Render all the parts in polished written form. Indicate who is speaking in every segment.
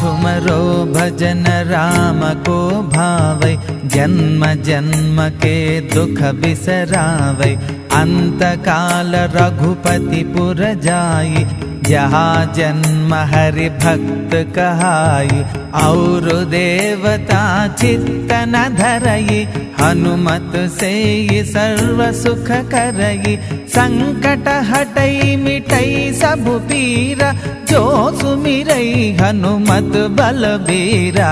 Speaker 1: सुमरो भजन राम को भावै जन्म जन्म के दुख बिसरावै अंत काल रघुपति पुर जाई जहाँ जन्म हरि भक्त कहाई और देवता चित्त न धरई हनुमत से सर्व सुख करई संकट हटई मिटई सब पीरा जो सुमिरई हनुमत बलबीरा।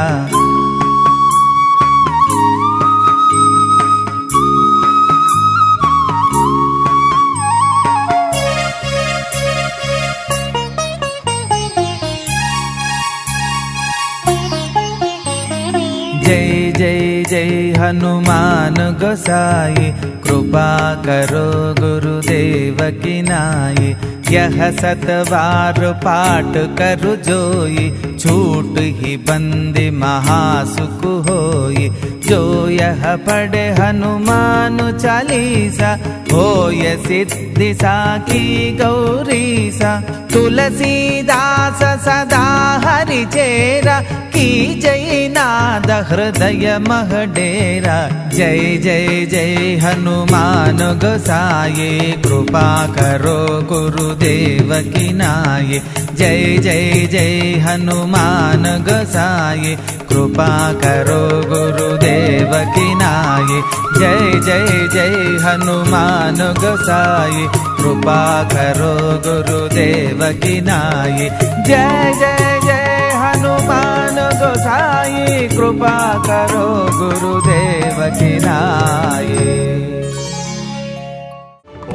Speaker 1: जय जय जय हनुमान गोसाई कृपा करो गुरुदेव की नाई यह सतवार पाठ करु जोई छूट ही बंदी महासुख होई जो यह पढ़े हनुमान चालीसा होय सिद्धि साखी गौरीसा तुलसीदास सदा हरि चेरा की जय नाद हृदय मह डेरा। जय जय जय हनुमान गोसाई कृपा करो गुरुदेव की नाई जय जय जय हनुमान गोसाई कृपा करो गुरुदेव की नाई जय जय जय हनुमान गोसाई कृपा करो गुरुदेव की नाई जय जय जय हनुमान गोसाई कृपा करो गुरुदेव की नाई।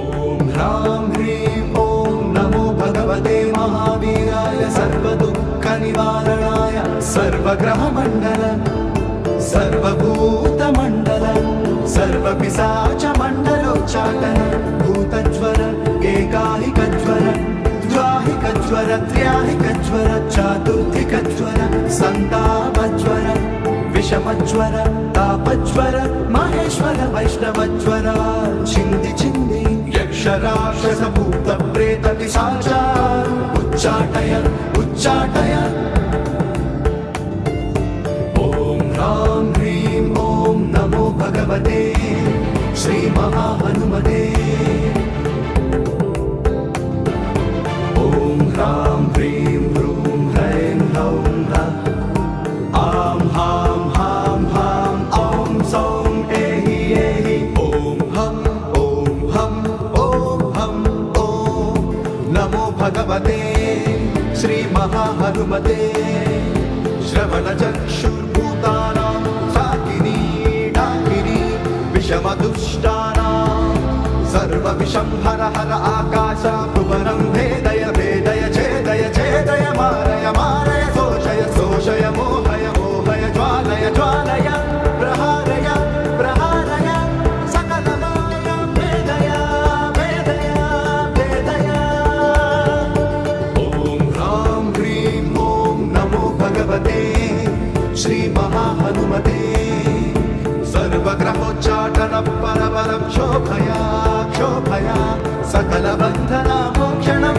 Speaker 2: ओम ह्रां ह्रीं ओम नमो भगवते महावीराय सर्वदुःख निवारणाय सर्वग्रहमण्डल सर्वभूतमण्डल सर्वपिशाचमण्डलोच्चाटन भूतज्वर एकाहिकज्वर द्वाहिकज्वर त्र्याहिकज्वर चातुर्थिकज्वर सन्तापज्वर विषमज्वर तापज्वर महेश्वर वैष्णवज्वर छिन्दी छिन्दी यक्षराक्षस भूत प्रेत पिशाचा उच्चाटय उच्चाटय। ओम ह्रां ह्रीं ओम नमो भगवते श्री महाहनुमते। ओम ह्रां ह्रीं ह्रूं ह्रैं ह्रौं ह्रः आं हां हां हां ॐ सौं एहि एहि ॐ हं ॐ नमो भगवते श्री महाहनुमते। श्रवणचक्षुर्भूतानां साकिनी डाकिनी विषमदुष्टानां सर्वविषं हर हर आकाश भुवनं भेदय भेदय छेदय छेदय मारय मारय शोषय शोषय मोहय मोहय ज्वालय ज्वालय प्रहारय प्रहारय सकलमाय भेदय भेदय भेदय। ओम ह्रां ह्रीं ओम नमो भगवते श्री महाहनुमते। सर्वग्रहोच्चाटन परबलं शोभया शोभया सकलबन्धना मोक्षणं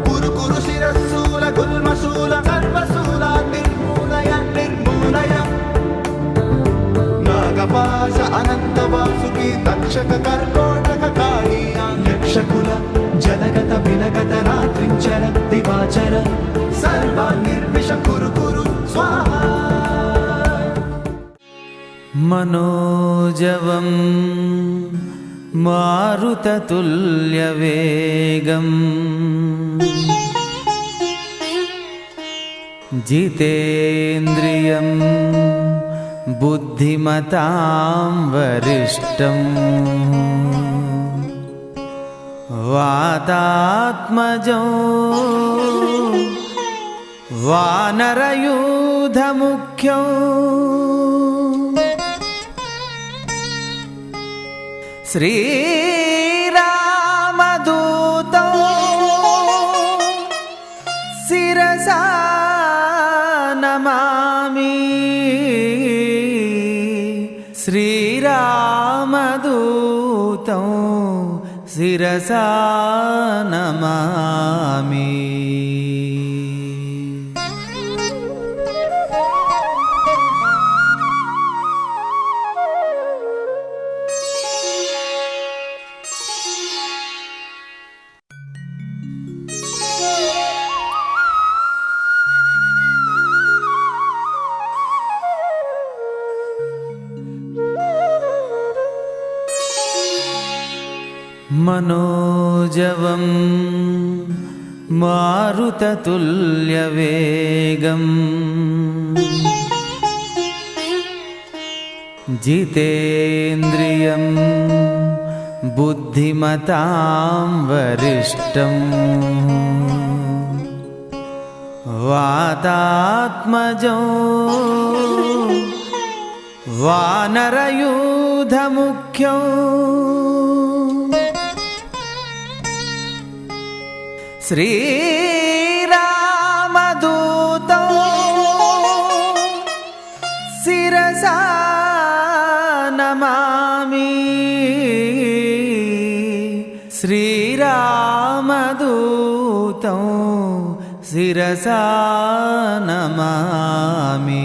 Speaker 2: कुरु कुरु शिरस्सूल गुल्मशूल सर्वशूला निर्मूलय निर्मूलय। नागपाश अनन्तवासुकी तक्षक कर्कोटक कालीया यक्षकुल जलगत विलगत रात्रिञ्चर दिवाचर सर्वान् निर्विश कुरु कुरु स्वाहा।
Speaker 1: मनोजवं मारुततुल्यवेगम् जितेन्द्रियं बुद्धिमतां वरिष्ठम् वातात्मजो वानरयूथमुख्यो श्रीरामदूतो शिरसा नमामि श्रीरामदूतो शिरसा नमामि। మనోజవం మారుతతుల్యవేగం జితేంద్రియం బుద్ధిమతాం వరిష్టం వాతాత్మజో వానరయూధముఖ్యో శ్రీరామదూతో శిరసా నమామి శ్రీరామదూతో శిరసా నమామి.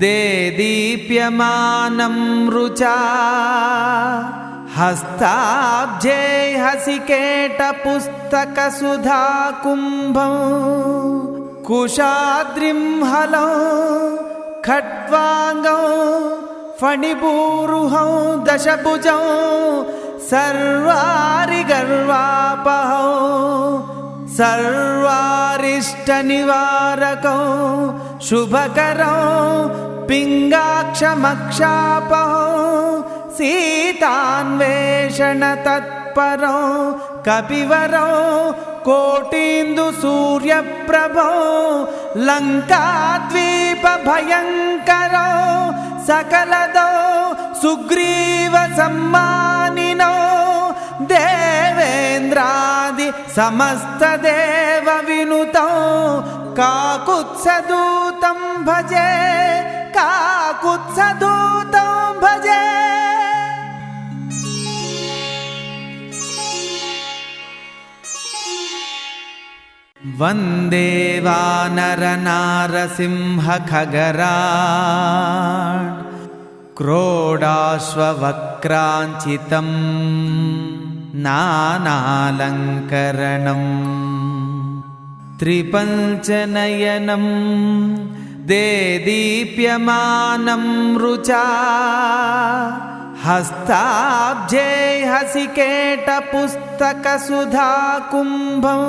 Speaker 1: देदीप्यमानं रुचा हस्ताब्जे हसिकेटपुस्तकसुधाकुम्भं कुशाद्रिं हलौ खट्वाङ्गौ फणिपूरुहौ दशभुजौ सर्वारिगर्वापहौ सर्वारिष्टनिवारकौ शुभकरौ पिङ्गाक्षमक्षापहौ सीतान्वेषणतत्परौ कपिवरौ कोटीन्दुसूर्यप्रभौ लङ्काद्वीपभयङ्करौ सकलदौ सुग्रीवसम्मानिनौ देवेन्द्रादि समस्तदेवविनुतौ काकुत्सदूतं भजे काकुत्सदूतं भजे। वन्दे वानरनारसिंहखगरान् क्रोडाश्ववक्राञ्चितं नानालङ्करणं त्रिपञ्चनयनं देदीप्यमानं रुचा हस्ताब्जे हसिकेटपुस्तकसुधाकुम्भं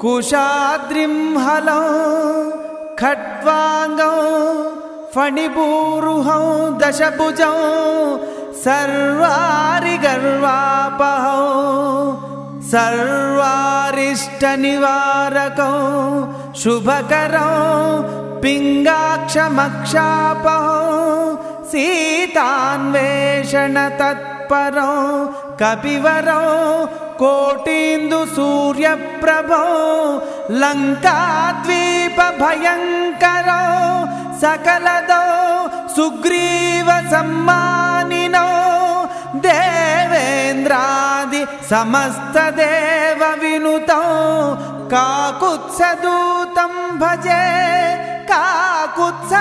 Speaker 1: कुशाद्रिं हलौ खट्वाङ्गौ फणिपूरुहौ दशभुजौ सर्वारिगर्वापहौ सर्वारिष्टनिवारकौ शुभकरौ पिङ्गाक्षमक्षापहौ सीतान्वेषणतत्परौ कपिवरौ कोटीन्दुसूर्यप्रभौ लङ्काद्वीपभयङ्करौ सकलदौ सुग्रीवसम्मानिनौ देवेन्द्रादि समस्तदेवविनुतौ काकुत्सदूतं भजे काकुत्स